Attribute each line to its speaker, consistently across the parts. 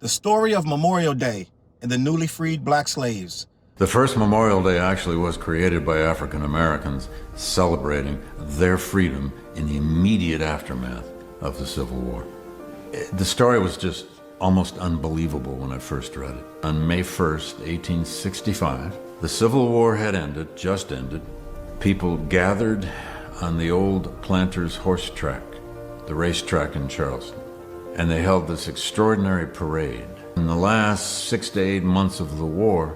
Speaker 1: The story of Memorial Day and the newly freed black slaves.
Speaker 2: The first Memorial Day actually was created by African Americans celebrating their freedom in the immediate aftermath of the Civil War. The story was just almost unbelievable when I first read it. On May 1st, 1865, the Civil War had ended, just ended. People gathered on the old Planters horse track, the racetrack in Charleston, and they held this extraordinary parade. In the last 6 to 8 months of the war,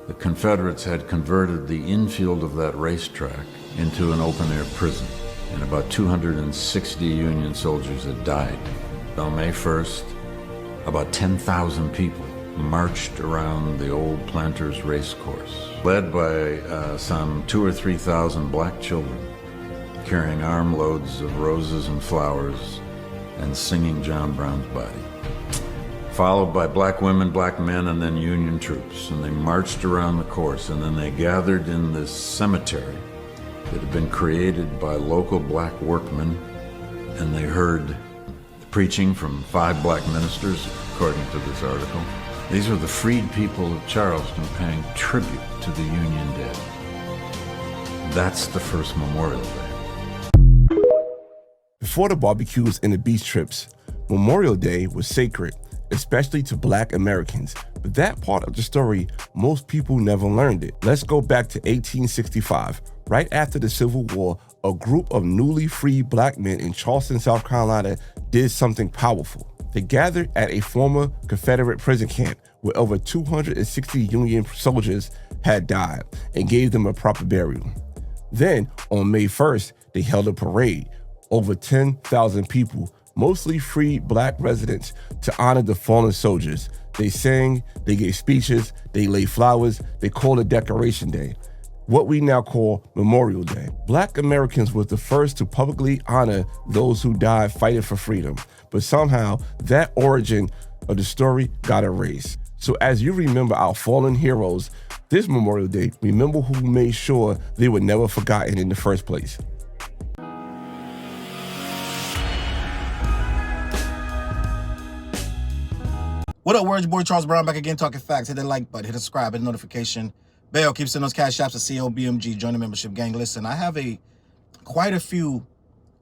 Speaker 2: the Confederates had converted the infield of that racetrack into an open-air prison, and about 260 Union soldiers had died. On May 1st, about 10,000 people marched around the old Planters race course, led by some 2,000 or 3,000 black children, carrying armloads of roses and flowers and singing John Brown's Body. Followed by black women, black men, and then Union troops. And they marched around the course, and then they gathered in this cemetery that had been created by local black workmen, and they heard preaching from 5 black ministers, according to this article. These were the freed people of Charleston paying tribute to the Union dead. That's the first Memorial Day.
Speaker 3: Before the barbecues and the beach trips, Memorial Day was sacred, especially to black Americans. But that part of the story, most people never learned it. Let's go back to 1865. Right after the Civil War, a group of newly freed black men in Charleston, South Carolina did something powerful. They gathered at a former Confederate prison camp where over 260 Union soldiers had died and gave them a proper burial. Then, on May 1st, they held a parade. Over 10,000 people, mostly freed black residents, to honor the fallen soldiers. They sang, they gave speeches, they laid flowers, they called it Decoration Day, what we now call Memorial Day. Black Americans were the first to publicly honor those who died fighting for freedom, but somehow that origin of the story got erased. So as you remember our fallen heroes, this Memorial Day, remember who made sure they were never forgotten in the first place.
Speaker 1: What up, words? Boy Charles Brown back again, talking facts. Hit that like button, hit the subscribe, hit the notification bell. Keep sending those Cashapps to CLBMG. Join the membership gang. Listen, I have quite a few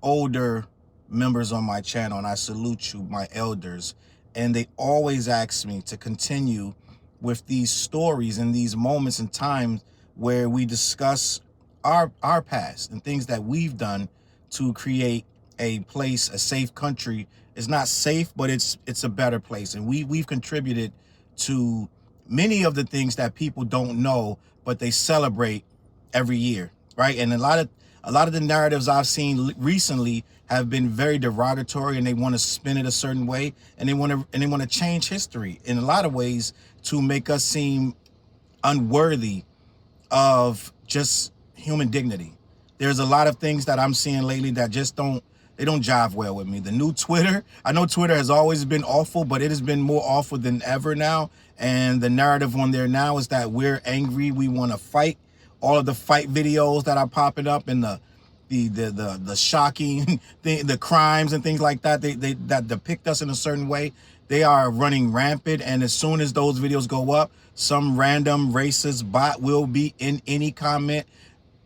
Speaker 1: older members on my channel, and I salute you, my elders. And they always ask me to continue with these stories and these moments in time where we discuss our past and things that we've done to create a place, a safe country. It's not safe, but it's a better place. And we've contributed to many of the things that people don't know, but they celebrate every year, right? And a lot of the narratives I've seen recently have been very derogatory, and they want to spin it a certain way, and they want to change history in a lot of ways to make us seem unworthy of just human dignity. There's a lot of things that I'm seeing lately that just don't jive well with me. The new Twitter, I know Twitter has always been awful, but it has been more awful than ever now. And the narrative on there now is that we're angry, we want to fight. All of the fight videos that are popping up, and the shocking thing, the crimes and things like that, that depict us in a certain way, they are running rampant. And as soon as those videos go up, some random racist bot will be in any comment,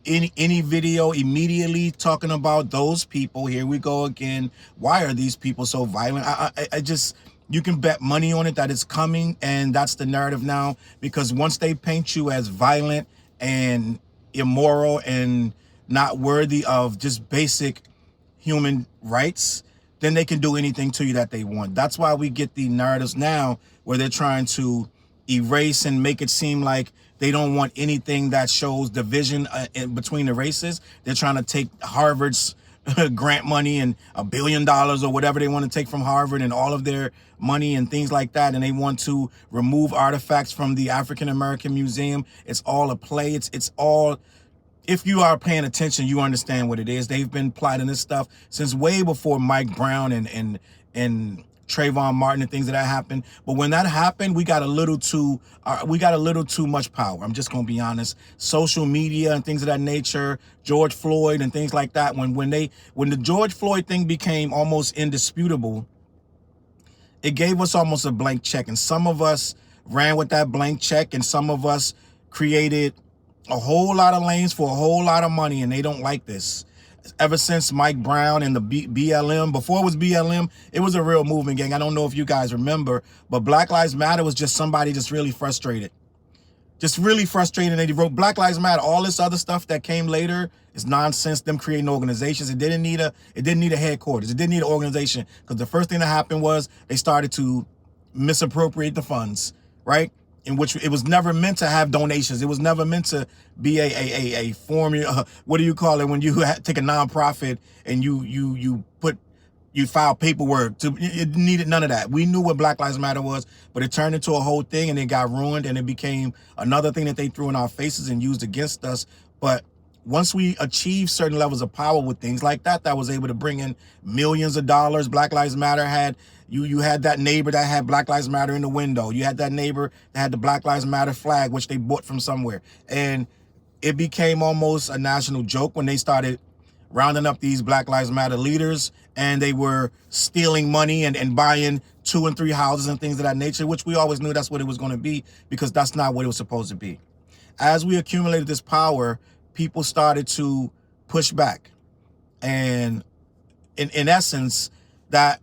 Speaker 1: any video, immediately talking about those people. Here we go again. Why are these people so violent? I just, you can bet money on it that it's coming, and that's the narrative now. Because once they paint you as violent and immoral and not worthy of just basic human rights, then they can do anything to you that they want. That's why we get the narratives now where they're trying to erase and make it seem like they don't want anything that shows division in between the races. They're trying to take Harvard's grant money and $1 billion or whatever they want to take from Harvard and all of their money and things like that. And they want to remove artifacts from the African American Museum. It's all a play. It's all, if you are paying attention, you understand what it is. They've been plotting this stuff since way before Mike Brown and Trayvon Martin and things that happened. But when that happened, we got a little too much power. I'm just gonna be honest. Social media and things of that nature, George Floyd and things like that. When the George Floyd thing became almost indisputable, it gave us almost a blank check. And some of us ran with that blank check, and some of us created a whole lot of lanes for a whole lot of money, and they don't like this. Ever since Mike Brown and the BLM, before it was BLM, it was a real movement, gang. I don't know if you guys remember, but Black Lives Matter was just somebody just really frustrated. Just really frustrated, and he wrote Black Lives Matter. All this other stuff that came later is nonsense. Them creating organizations. It didn't need a headquarters. It didn't need an organization, because the first thing that happened was they started to misappropriate the funds, right? In which it was never meant to have donations. It was never meant to be a formula. What do you call it when you take a nonprofit and you file paperwork? It needed none of that. We knew what Black Lives Matter was, but it turned into a whole thing, and it got ruined, and it became another thing that they threw in our faces and used against us. But once we achieved certain levels of power with things like that, that was able to bring in millions of dollars. Black Lives Matter had, you had that neighbor that had Black Lives Matter in the window. You had that neighbor that had the Black Lives Matter flag, which they bought from somewhere. And it became almost a national joke when they started rounding up these Black Lives Matter leaders, and they were stealing money and buying 2 and 3 houses and things of that nature, which we always knew that's what it was going to be, because that's not what it was supposed to be. As we accumulated this power, people started to push back. And in essence, that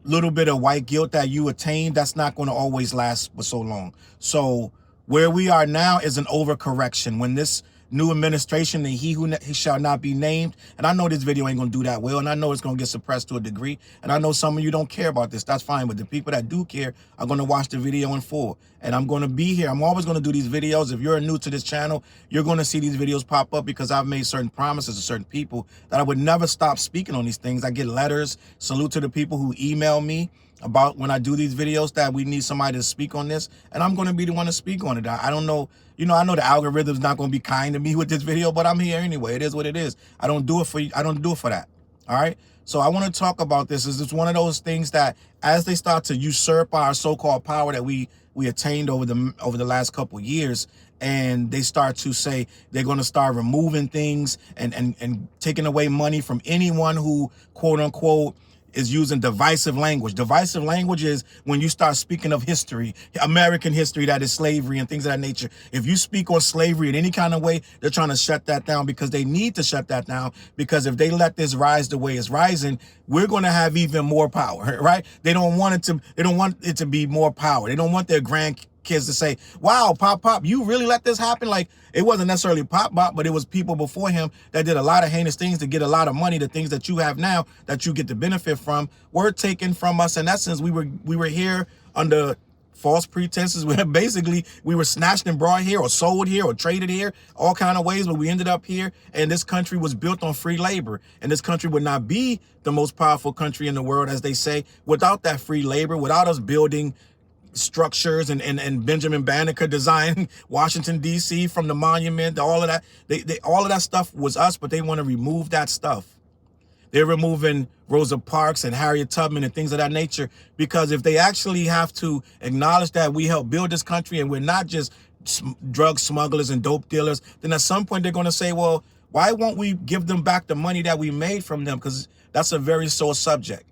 Speaker 1: little bit of white guilt that you attained, that's not going to always last for so long. So where we are now is an overcorrection. When this new administration, and he shall not be named, and I know this video ain't gonna do that well, and I know it's gonna get suppressed to a degree, and I know some of you don't care about this. That's fine, but the people that do care are gonna watch the video in full, and I'm gonna be here. I'm always gonna do these videos. If you're new to this channel, you're gonna see these videos pop up, because I've made certain promises to certain people that I would never stop speaking on these things. I get letters. Salute to the people who email me about when I do these videos that we need somebody to speak on this, and I'm going to be the one to speak on it. I don't know, I know the algorithm's not going to be kind to me with this video, but I'm here anyway. It is what it is. I don't do it for you. I don't do it for that. All right. So I want to talk about this. Is it's one of those things that as they start to usurp our so-called power that we attained over the last couple of years, and they start to say they're going to start removing things and taking away money from anyone who, quote unquote, is using divisive language. Divisive language is when you start speaking of history, American history, that is slavery and things of that nature. If you speak on slavery in any kind of way, they're trying to shut that down, because they need to shut that down, because if they let this rise the way it's rising, we're going to have even more power, right? They don't want it to be more power. They don't want their grandkids to say, wow, Pop, you really let this happen? Like, it wasn't necessarily Pop, but it was people before him that did a lot of heinous things to get a lot of money. The things that you have now that you get to benefit from were taken from us. In essence, we were here under false pretenses. We were snatched and brought here, or sold here, or traded here, all kind of ways, but we ended up here, and this country was built on free labor, and this country would not be the most powerful country in the world, as they say, without that free labor, without us building structures and Benjamin Banneker design Washington D.C. from the monument, all of that. All of that stuff was us, but they want to remove that stuff. They're removing Rosa Parks and Harriet Tubman and things of that nature, because if they actually have to acknowledge that we helped build this country and we're not just drug smugglers and dope dealers, then at some point they're going to say, well, why won't we give them back the money that we made from them? Because that's a very sore subject.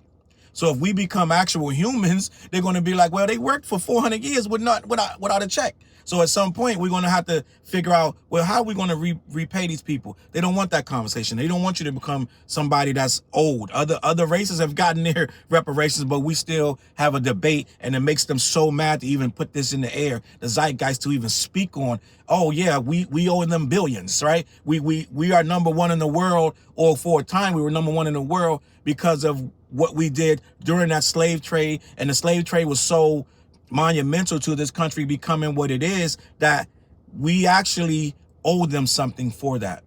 Speaker 1: So if we become actual humans, they're going to be like, well, they worked for 400 years without a check. So at some point, we're going to have to figure out, well, how are we going to repay these people? They don't want that conversation. They don't want you to become somebody that's old. Other races have gotten their reparations, but we still have a debate, and it makes them so mad to even put this in the air, the zeitgeist, to even speak on, oh yeah, we owe them billions, right? We are number one in the world, or for a time we were number one in the world because of what we did during that slave trade. And the slave trade was so monumental to this country becoming what it is that we actually owe them something for that.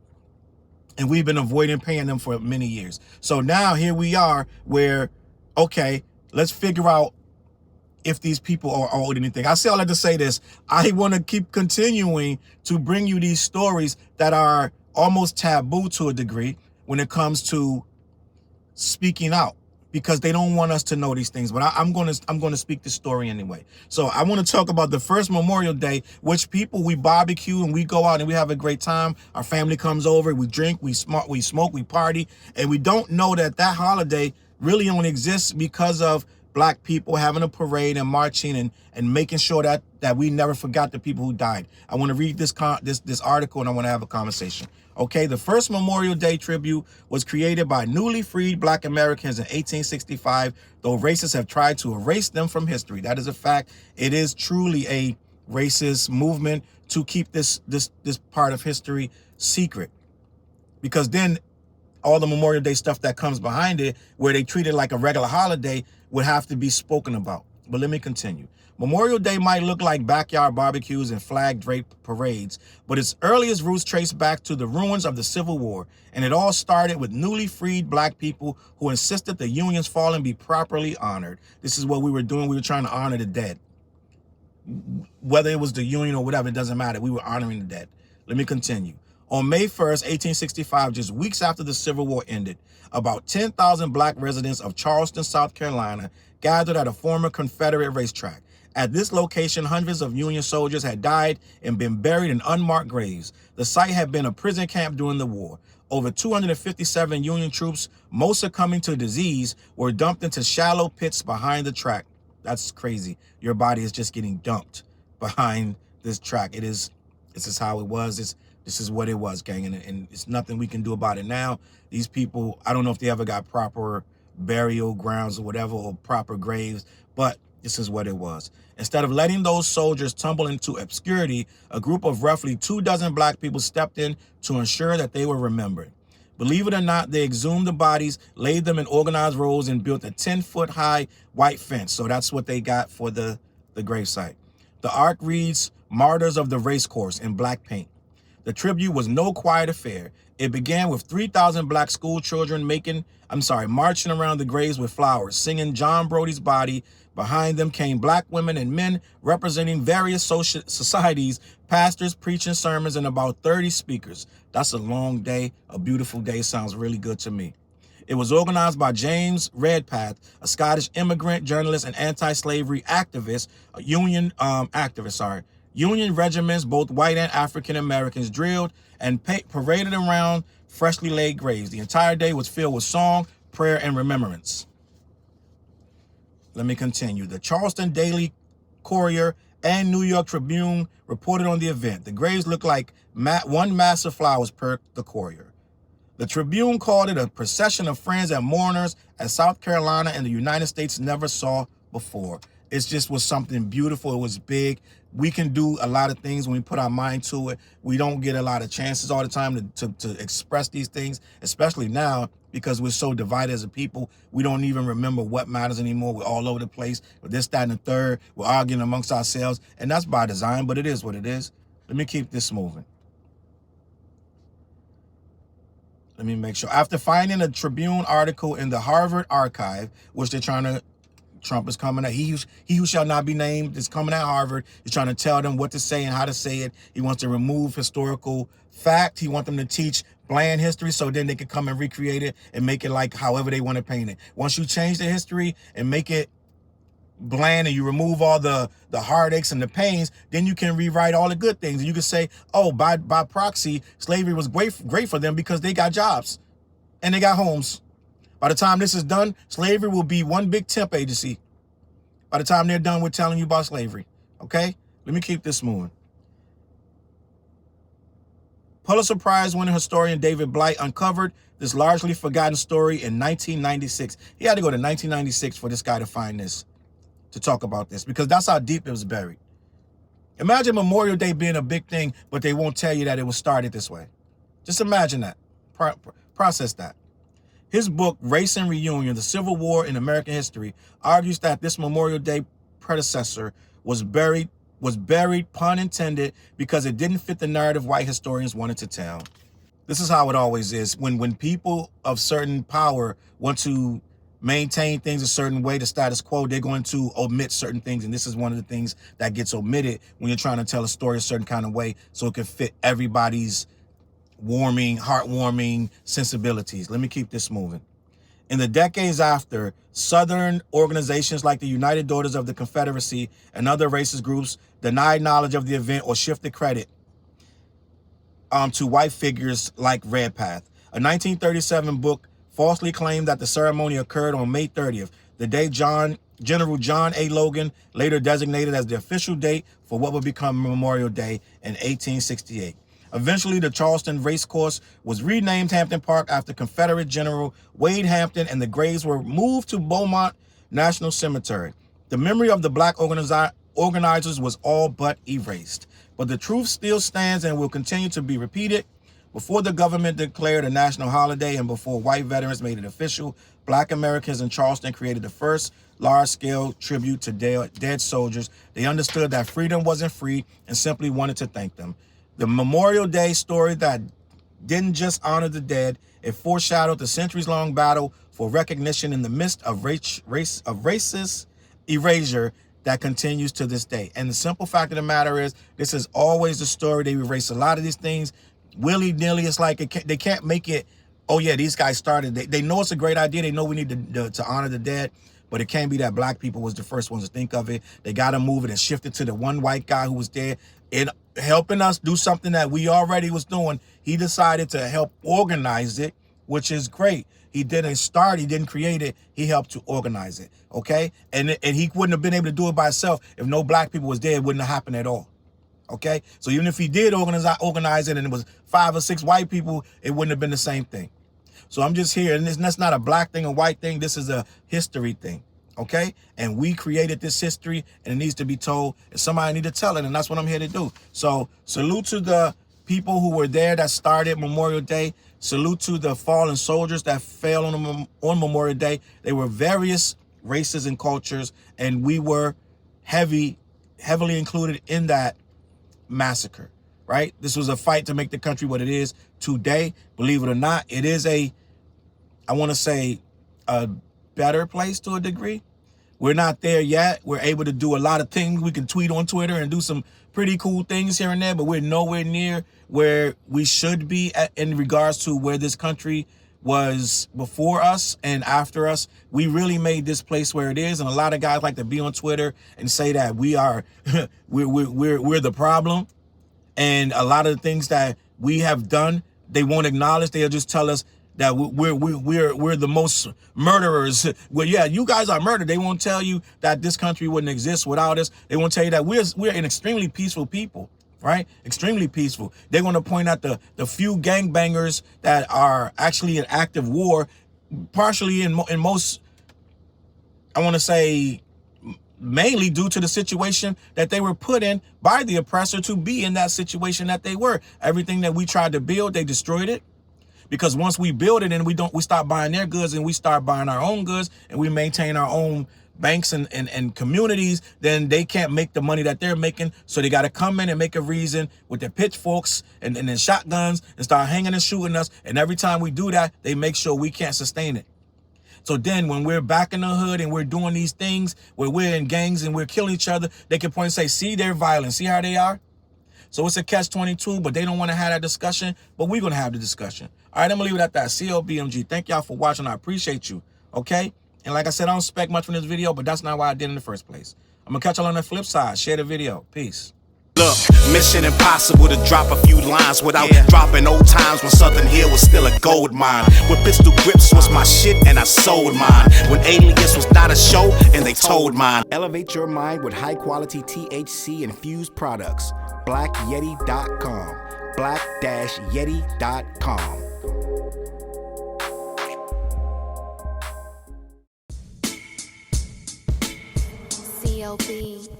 Speaker 1: And we've been avoiding paying them for many years. So now here we are where, okay, let's figure out if these people are owed anything. I say all that to say this. I want to keep continuing to bring you these stories that are almost taboo to a degree when it comes to speaking out, because they don't want us to know these things. But I'm going to speak the story anyway. So I want to talk about the first Memorial Day, which we barbecue and we go out and we have a great time. Our family comes over, we drink, we smoke, we party, and we don't know that holiday really only exists because of black people, having a parade and marching and making sure that we never forgot the people who died. I want to read this article and I want to have a conversation. Okay, the first Memorial Day tribute was created by newly freed black Americans in 1865, though racists have tried to erase them from history. That is a fact. It is truly a racist movement to keep this part of history secret, because then all the Memorial Day stuff that comes behind it, where they treat it like a regular holiday, would have to be spoken about. But let me continue. Memorial Day might look like backyard barbecues and flag-draped parades, but its earliest roots trace back to the ruins of the Civil War, and it all started with newly freed black people who insisted the Union's fallen be properly honored. This is what we were doing. We were trying to honor the dead. Whether it was the Union or whatever, it doesn't matter. We were honoring the dead. Let me continue. On May 1st, 1865, just weeks after the Civil War ended, about 10,000 black residents of Charleston, South Carolina, gathered at a former Confederate racetrack. At this location, hundreds of Union soldiers had died and been buried in unmarked graves. The site had been a prison camp during the war. Over 257 Union troops, most succumbing to disease, were dumped into shallow pits behind the track. That's crazy. Your body is just getting dumped behind this track. This is how it was. This is what it was, gang, and it's nothing we can do about it now. These people, I don't know if they ever got proper burial grounds or whatever, or proper graves, but this is what it was. Instead of letting those soldiers tumble into obscurity, a group of roughly 24 black people stepped in to ensure that they were remembered. Believe it or not, they exhumed the bodies, laid them in organized rows, and built a 10-foot-high white fence. So that's what they got for the gravesite. The arc reads, "Martyrs of the Racecourse" in black paint. The tribute was no quiet affair. It began with 3,000 black school children marching around the graves with flowers, singing John Brody's body. Behind them came black women and men representing various societies, pastors preaching sermons, and about 30 speakers. That's a long day, a beautiful day. Sounds really good to me. It was organized by James Redpath, a Scottish immigrant, journalist, and anti-slavery activist, Union regiments, both white and African Americans, drilled and paraded around freshly laid graves. The entire day was filled with song, prayer, and remembrance. Let me continue. The Charleston Daily Courier and New York Tribune reported on the event. The graves looked like one mass of flowers, per the Courier. The Tribune called it a procession of friends and mourners as South Carolina and the United States never saw before. It just was something beautiful. It was big. We can do a lot of things when we put our mind to it. We don't get a lot of chances all the time to express these things, especially now because we're so divided as a people. We don't even remember what matters anymore. We're all over the place with this, that, and the third. We're arguing amongst ourselves, and that's by design, but it is what it is. Let me keep this moving. Let me make sure. After finding a Tribune article in the Harvard archive, which they're trying to, Trump is coming at, he who shall not be named is coming at Harvard. He's trying to tell them what to say and how to say it. He wants to remove historical fact. He wants them to teach bland history so then they can come and recreate it and make it like however they want to paint it. Once you change the history and make it bland and you remove all the heartaches and the pains, then you can rewrite all the good things. And you can say, oh, by proxy, slavery was great for them because they got jobs and they got homes. By the time this is done, slavery will be one big temp agency. By the time they're done with telling you about slavery. Okay? Let me keep this moving. Pulitzer Prize winning historian David Blight uncovered this largely forgotten story in 1996. He had to go to 1996 for this guy to find this, to talk about this, because that's how deep it was buried. Imagine Memorial Day being a big thing, but they won't tell you that it was started this way. Just imagine that. Process that. His book, Race and Reunion, The Civil War in American History, argues that this Memorial Day predecessor was buried, pun intended, because it didn't fit the narrative white historians wanted to tell. This is how it always is. When people of certain power want to maintain things a certain way, the status quo, they're going to omit certain things. And this is one of the things that gets omitted when you're trying to tell a story a certain kind of way so it can fit everybody's heartwarming sensibilities. Let me keep this moving. In the decades after, Southern organizations like the United Daughters of the Confederacy and other racist groups denied knowledge of the event or shifted credit to white figures like Redpath. A 1937 book falsely claimed that the ceremony occurred on May 30th, the day John General John A. Logan later designated as the official date for what would become Memorial Day in 1868. Eventually, the Charleston Racecourse was renamed Hampton Park after Confederate General Wade Hampton, and the graves were moved to Beaumont National Cemetery. The memory of the black organizers was all but erased, but the truth still stands and will continue to be repeated. Before the government declared a national holiday and before white veterans made it official, black Americans in Charleston created the first large-scale tribute to dead soldiers. They understood that freedom wasn't free and simply wanted to thank them. The Memorial Day story that didn't just honor the dead, it foreshadowed the centuries-long battle for recognition in the midst of racist erasure that continues to this day. And the simple fact of the matter is, this is always the story. They erase a lot of these things willy-nilly. It's like they can't make it, oh yeah, these guys started. They know it's a great idea. They know we need to honor the dead, but it can't be that black people was the first ones to think of it. They got to move it and shift it to the one white guy who was there and helping us do something that we already was doing. He decided to help organize it, which is great. He didn't start, he didn't create it, he helped to organize it, okay? And he wouldn't have been able to do it by himself. If no black people was there, it wouldn't have happened at all, okay? So even if he did organize it and it was 5 or 6 white people, it wouldn't have been the same thing. So I'm just here, and that's not a black thing, a white thing, this is a history thing, okay? And we created this history, and it needs to be told, and somebody need to tell it, and that's what I'm here to do. So salute to the people who were there that started Memorial Day. Salute to the fallen soldiers that fell on Memorial Day. They were various races and cultures, and we were heavily included in that massacre, right? This was a fight to make the country what it is today. Believe it or not, it is I want to say, a better place to a degree. We're not there yet. We're able to do a lot of things. We can tweet on Twitter and do some pretty cool things here and there, but we're nowhere near where we should be in regards to where this country was before us and after us. We really made this place where it is, and a lot of guys like to be on Twitter and say that we are we're the problem, and a lot of the things that we have done they won't acknowledge. They'll just tell us that we're the most murderers. Well, yeah, you guys are murdered. They won't tell you that this country wouldn't exist without us. They won't tell you that we're an extremely peaceful people, right? Extremely peaceful. They're going to point out the few gangbangers that are actually in active war, partially in most, I want to say, mainly due to the situation that they were put in by the oppressor to be in that situation that they were. Everything that we tried to build, they destroyed it. Because once we build it and we stop buying their goods and we start buying our own goods and we maintain our own banks and communities, then they can't make the money that they're making. So they got to come in and make a reason with their pitchforks and then shotguns and start hanging and shooting us. And every time we do that, they make sure we can't sustain it. So then when we're back in the hood and we're doing these things where we're in gangs and we're killing each other, they can point and say, see, they're violent. See how they are? So it's a catch-22, but they don't want to have that discussion, but we're going to have the discussion. All right, I'm going to leave it at that. CLBMG, thank y'all for watching. I appreciate you, okay? And like I said, I don't expect much from this video, but that's not why I did in the first place. I'm going to catch y'all on the flip side. Share the video. Peace.
Speaker 4: Look, mission impossible to drop a few lines without dropping old times when Southern Hill was still a gold mine. When pistol grips was my shit and I sold mine. When Alias was not a show and they told mine. Elevate your mind with high quality THC infused products. BlackYeti.com. Black-Yeti.com.
Speaker 5: CLB.